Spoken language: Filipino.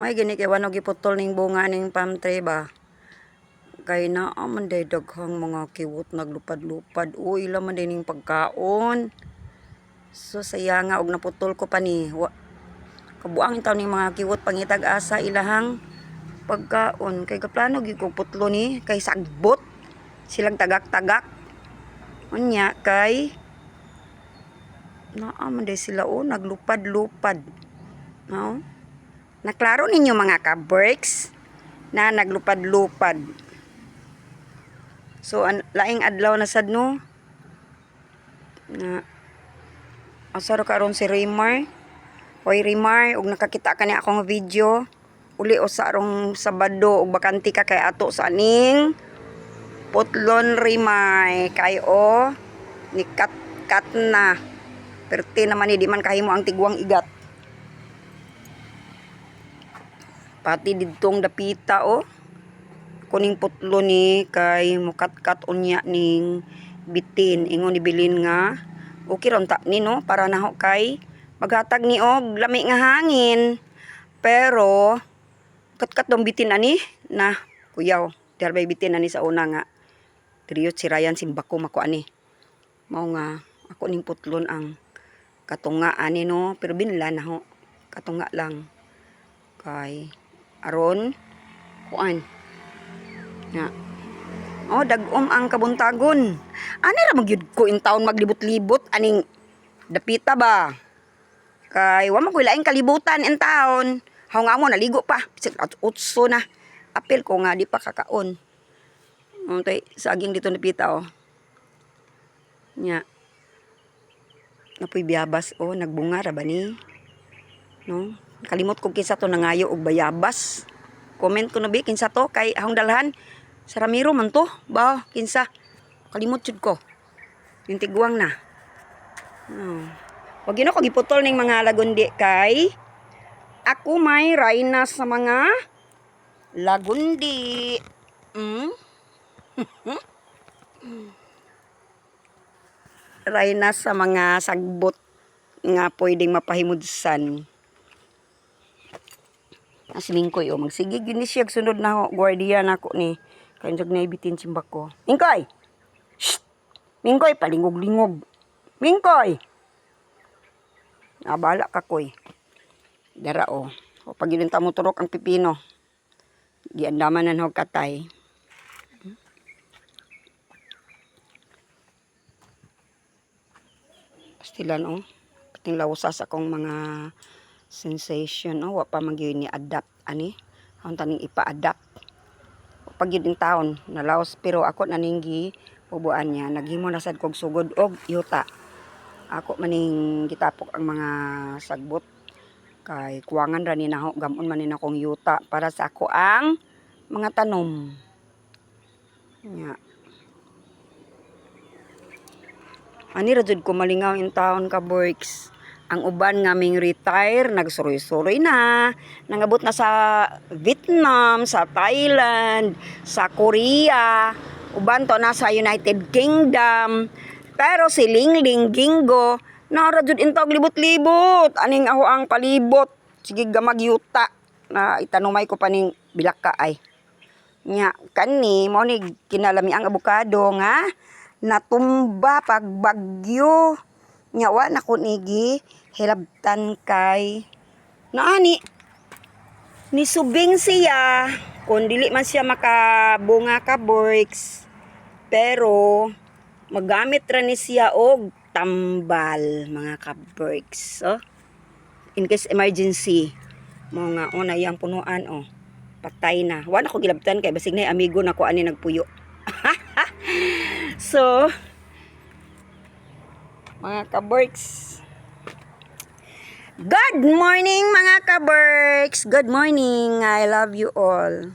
May gini kay wano giputol ning bunga ning palm tree ba. Kay naa man day daghang mga kiwot naglupad-lupad. Uy, ila man day ning pagkaon. So sayanga og naputol ko pa ni. Kabuang taw ning mga kiwot pangitag asa ilahang pagkaon. Kay kaplano gyud ko putlo ni kay sagbot. Silang tagak-tagak. Unya kay naa man day sila naglupad-lupad. No? Naklaro ninyo mga ka-Berks na naglupad-lupad. So, laing adlaw na sad no. Na asaro karon si Rimar. Hoy Rimar, ug nakakita ka ni akong video. Uli o sa arong Sabado ug bakanti ka kay ato sa aning putlon Rimar. Kay ni kat na. Perti naman ni di man kahimo ang tigwang igat. Pati didtong dapita kuning putlo ni kay mukat-kat unya ning bitin ingon ni bilin nga okay ron ta ni no para naho kay maghatag ni og lami nga hangin. Pero kat-kat dong bitin ani na kuyaw darbay bitin ani sa una nga triyot si Ryan simbako mako ani mao nga ako ning putlon ang katunga ani no pero binla na ho katunga lang kay aron kuan nga dagom ang kabuntagon ani ra magyud ko in taon maglibot-libot aning dapita ba kay wa man ko laing kalibutan in taon haw nga mo naligo pa utso na apil ko nga di pa kakaon tay saging dito dapita nya napoy biyabas nagbunga ra ba ni no kalimot ko kinsa to nangayo og bayabas. Comment ko na bi kinsa to kay ahong dalhan sa Ramiro man to ba kinsa kalimot jud ko. Yung tigwang na. Wag yun ako giputol ning mga lagundi kay ako may rayna sa mga lagundi. Rayna sa mga sagbot nga pwedeng mapahimudsan. Asilingkoy magsigig yun ni siya sunod na guardian ako ni kanjog na ibitin simbak ko. Mingkoy! Shh! Mingkoy palingog-lingog. Mingkoy! Nabala ka koy. Dara o pag yun mo turok ang pipino. Giandaman na hog katay. Pastilan kating lawsas akong mga sensation wa pa magyud ni adapt ani ang taning ipa-adapt pag yun taon nalaos pero ako naninggi pubuan niya naghimo na sad kog sugod og yuta ako maning gitapok ang mga sagbot kay kuwangan ra ni naho gamon man ni akong yuta para sa ako ang mga tanom nya ani ra jud ko malingaw in taon ka Berks. Ang uban nga ming retire, nagsuroy-suroy na, nangabot na sa Vietnam, sa Thailand, sa Korea, uban to na sa United Kingdom. Pero si Lingling Gingo, narajud intog libot-libot, aning ako ang palibot, sige gamag yuta, na itanumay ko pa ning bilaka ay. Nya, kani, mo ni kinalami ang abukado nga, natumba pag bagyo. Nyawa na ko nigi hilabtan kay naani ni subing siya kung dili man siya makabunga ka Berks pero magamit ra ni siya og tambal mga ka Berks in case emergency mo nga una yang punuan patay na wa na ko gilabtan kay basig na amigo na ko ani nagpuyo so mga ka-Berks. Good morning mga ka-Berks. Good morning. I love you all.